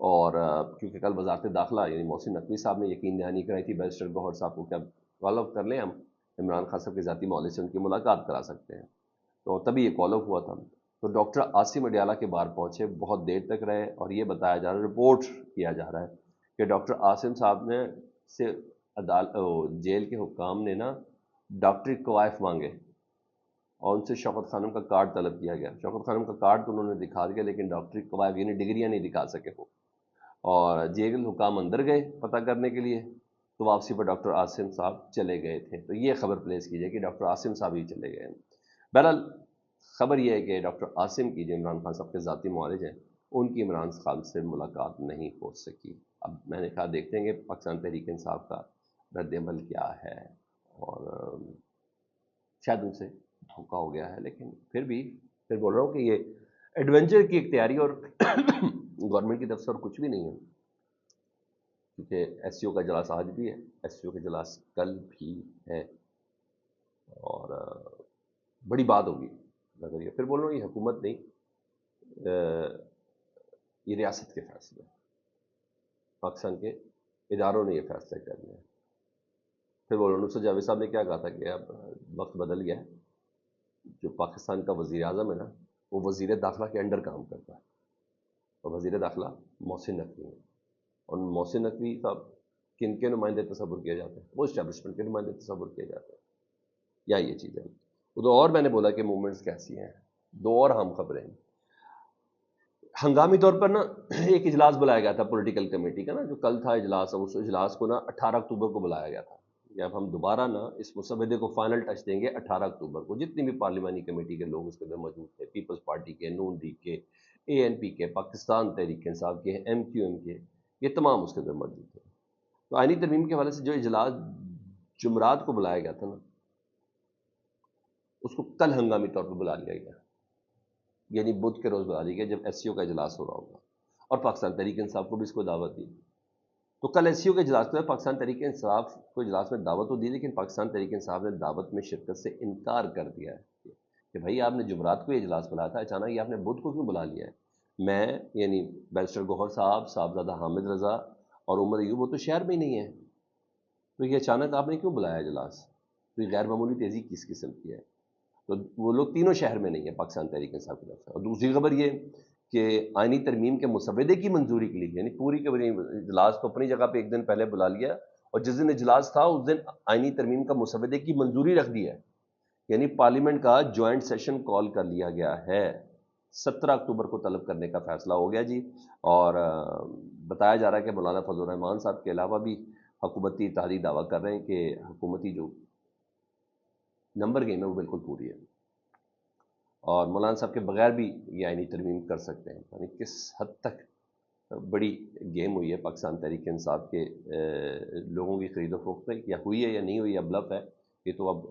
اور کیونکہ کل وزارت داخلہ یعنی محسن نقوی صاحب نے یقین دہانی کرائی تھی بیرسٹر گوہر صاحب کو کہ اب کال آف کر لیں ہم عمران خان صاحب کے ذاتی معاملے سے ان کی ملاقات کرا سکتے ہیں، تو تبھی یہ کال آف ہوا تھا۔ تو ڈاکٹر عاصم اڈیالہ کے بار پہنچے، بہت دیر تک رہے، اور یہ بتایا جا رہا ہے، رپورٹ کیا جا رہا ہے کہ ڈاکٹر عاصم صاحب نے سے جیل کے حکام نے نا ڈاکٹری کوائف مانگے اور ان سے شوکت خانم کا کارڈ طلب کیا گیا۔ شوکت خانم کا کارڈ تو انہوں نے دکھا دیا لیکن ڈاکٹری کوائف یعنی ڈگریاں نہیں دکھا سکے وہ، اور جیل حکام اندر گئے پتہ کرنے کے لیے، تو واپسی پر ڈاکٹر عاصم صاحب چلے گئے تھے۔ تو یہ خبر پلیس کیجئے کہ ڈاکٹر عاصم صاحب ہی چلے گئے ہیں۔ بہرحال خبر یہ ہے کہ ڈاکٹر عاصم کی جو عمران خان صاحب کے ذاتی معالج ہیں ان کی عمران خان سے ملاقات نہیں ہو سکی۔ اب میں نے کہا دیکھتے ہیں کہ پاکستان تحریک انصاف کا رد عمل کیا ہے، اور شاید ان سے دھوکہ ہو گیا ہے، لیکن پھر بول رہا ہوں کہ یہ ایڈونچر کی ایک تیاری اور گورنمنٹ کی طرف سے اور کچھ بھی نہیں ہے، کیونکہ ایس سی او کا اجلاس آج بھی ہے، ایس سی او کا اجلاس کل بھی ہے، اور بڑی بات ہوگی نظریہ۔ پھر بول رہا ہوں یہ حکومت نہیں، یہ ریاست کے فیصلے، پاکستان کے اداروں نے یہ فیصلے کرنے ہیں۔ پھر بول رہا ہوں نصرت جاوید صاحب نے کیا کہا تھا کہ اب وقت بدل گیا ہے، جو پاکستان کا وزیر اعظم ہے نا وہ وزیر داخلہ کے انڈر کام کرتا ہے، اور وزیر داخلہ محسن نقوی ہے، اور محسن نقوی صاحب کن کے نمائندے تصور کیے جاتے ہیں؟ وہ اسٹیبلشمنٹ کے نمائندے تصور کیے جاتے ہیں، یا یہ چیزیں۔ تو اور میں نے بولا کہ موومنٹس کیسی ہیں، دو اور اہم خبریں۔ ہنگامی طور پر نا ایک اجلاس بلایا گیا تھا پولیٹیکل کمیٹی کا نا، جو کل تھا اجلاس، اس اجلاس کو نا 18 اکتوبر کو بلایا گیا تھا کہ اب ہم دوبارہ نا اس مسودے کو فائنل ٹچ دیں گے 18 اکتوبر کو۔ جتنی بھی پارلیمانی کمیٹی کے لوگ اس کے اندر موجود تھے، پیپلز پارٹی کے، نون لیگ کے، اے این پی کے، پاکستان تحریک انصاف کے، ایم کیو ایم کے، یہ تمام اس کے اندر موجود تھے۔ تو آئینی ترمیم کے حوالے سے جو اجلاس جمعرات کو بلایا گیا تھا نا، اس کو کل ہنگامی طور پر بلا لیا گیا، یعنی بدھ کے روز بلا لیا گیا جب ایس سی او کا اجلاس ہو رہا ہوگا، اور پاکستان تحریک انصاف کو بھی اس کو دعوت دی۔ تو کل ایس سی او کے اجلاس میں پاکستان تحریک انصاف کو اجلاس میں دعوت تو دی، لیکن پاکستان تحریک انصاف نے دعوت میں شرکت سے انکار کر دیا ہے کہ بھائی آپ نے جمعرات کو یہ اجلاس بلایا تھا، اچانک یہ آپ نے بدھ کو کیوں بلا لیا ہے؟ میں یعنی بیرسٹر گوہر صاحب، صاحبزادہ حامد رضا اور عمر ایوب وہ تو شہر میں ہی نہیں ہیں، تو یہ اچانک آپ نے کیوں بلایا اجلاس؟ تو یہ غیر معمولی تیزی کس قسم کی ہے؟ تو وہ لوگ تینوں شہر میں نہیں ہیں پاکستان تحریک انصاف کی طرف سے۔ اور دوسری خبر یہ کہ آئینی ترمیم کے مسودے کی منظوری کے لیے، یعنی پوری کے پوری اجلاس تو اپنی جگہ پہ ایک دن پہلے بلا لیا، اور جس دن اجلاس تھا اس دن آئینی ترمیم کا مسودے کی منظوری رکھ دی ہے، یعنی پارلیمنٹ کا جوائنٹ سیشن کال کر لیا گیا ہے، 17 اکتوبر کو طلب کرنے کا فیصلہ ہو گیا جی۔ اور بتایا جا رہا ہے کہ مولانا فضل الرحمان صاحب کے علاوہ بھی حکومتی اتحادی دعویٰ کر رہے ہیں کہ حکومتی جو نمبر گیم ہے وہ بالکل پوری ہے، اور مولانا صاحب کے بغیر بھی یہ آئینی ترمیم کر سکتے ہیں۔ یعنی کس حد تک بڑی گیم ہوئی ہے پاکستان تحریک انصاف کے لوگوں کی خرید و فروخت میں، یا ہوئی ہے یا نہیں ہوئی، اب بلف ہے، یہ تو اب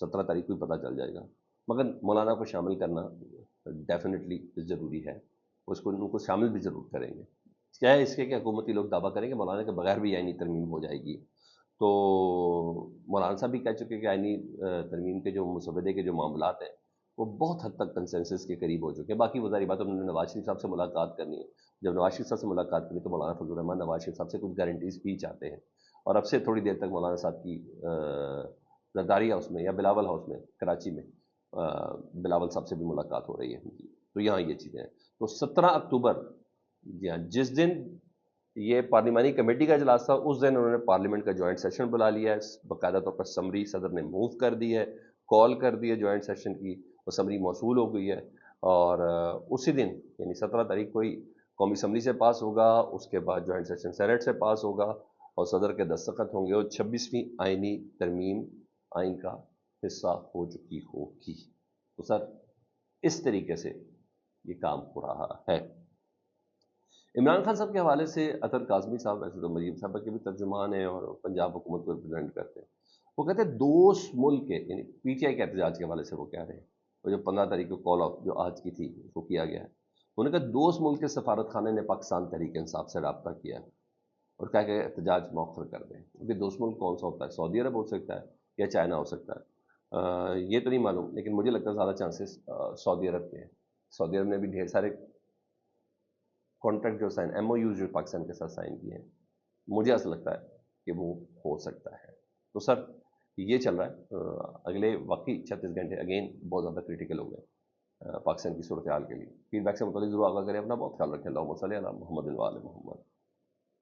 17 تاریخ کو ہی پتہ چل جائے گا، مگر مولانا کو شامل کرنا ڈیفینیٹلی ضروری ہے، ان کو شامل بھی ضرور کریں گے، کیا ہے اس کے کہ حکومتی لوگ دعویٰ کریں کہ مولانا کے بغیر بھی آئینی ترمیم ہو جائے گی۔ تو مولانا صاحب بھی کہہ چکے کہ آئینی ترمیم کے جو مسودے کے جو معاملات ہیں وہ بہت حد تک کنسنسس کے قریب ہو چکے ہیں۔ باقی وہ ظاہری بات انہوں نے نواز شریف صاحب سے ملاقات کرنی ہے، جب نواز شریف صاحب سے ملاقات کرنی تو مولانا فضل الرحمان نواز شریف صاحب سے کچھ گارنٹیز بھی چاہتے ہیں، اور اب سے تھوڑی دیر تک مولانا صاحب کی زرداری ہاؤس میں یا بلاول ہاؤس میں کراچی میں بلاول صاحب سے بھی ملاقات ہو رہی ہے۔ تو یہاں یہ چیزیں ہیں۔ تو 17 اکتوبر جی ہاں، جس دن یہ پارلیمانی کمیٹی کا اجلاس تھا اس دن انہوں نے پارلیمنٹ کا جوائنٹ سیشن بلا لیا ہے، باقاعدہ طور پر سمری صدر نے موو کر دی ہے، کال کر دی ہے جوائنٹ سیشن کی، وہ سمری موصول ہو گئی ہے، اور اسی دن یعنی 17 تاریخ کو ہی قومی اسمبلی سے پاس ہوگا، اس کے بعد جوائنٹ سیشن سینٹ سے پاس ہوگا، اور صدر کے دستخط ہوں گے، اور 26ویں آئینی ترمیم آئین کا حصہ ہو چکی ہوگی۔ تو سر اس طریقے سے یہ کام ہو رہا ہے۔ عمران خان صاحب کے حوالے سے اطہر کاظمی صاحب ویسے تو مریم صاحبہ کے بھی ترجمان ہیں اور پنجاب حکومت کو ریپرزینٹ کرتے ہیں، وہ کہتے ہیں دوست ملک کے، یعنی پی ٹی آئی کے احتجاج کے حوالے سے وہ کہہ رہے ہیں، وہ جو 15 تاریخ کو کال آف جو آج کی تھی اس کو کیا گیا ہے، انہوں نے کہا دوست ملک کے سفارت خانے نے پاکستان تحریک انصاف سے رابطہ کیا ہے اور کہا کہ احتجاج مؤخر کر دیں، کیونکہ دوست ملک کون سا ہوتا ہے؟ سعودی عرب ہو سکتا ہے یا چائنا ہو سکتا ہے، یہ تو نہیں معلوم، لیکن مجھے لگتا ہے زیادہ چانسز سعودی عرب کے ہیں۔ سعودی عرب نے بھی ڈھیر سارے کانٹریکٹ جو سائن ایم او یوز جو پاکستان کے ساتھ سائن کیے ہیں، مجھے ایسا لگتا ہے کہ وہ ہو سکتا ہے. تو سر یہ چل رہا ہے. اگلے واقعی 36 گھنٹے اگین بہت زیادہ کریٹیکل ہو گئے پاکستان کی صورتحال کے لیے. فیڈ بیک سے متعلق ضرور آگاہ کریں. اپنا بہت خیال رکھیں. اللہم صلی علی محمد و آل محمد.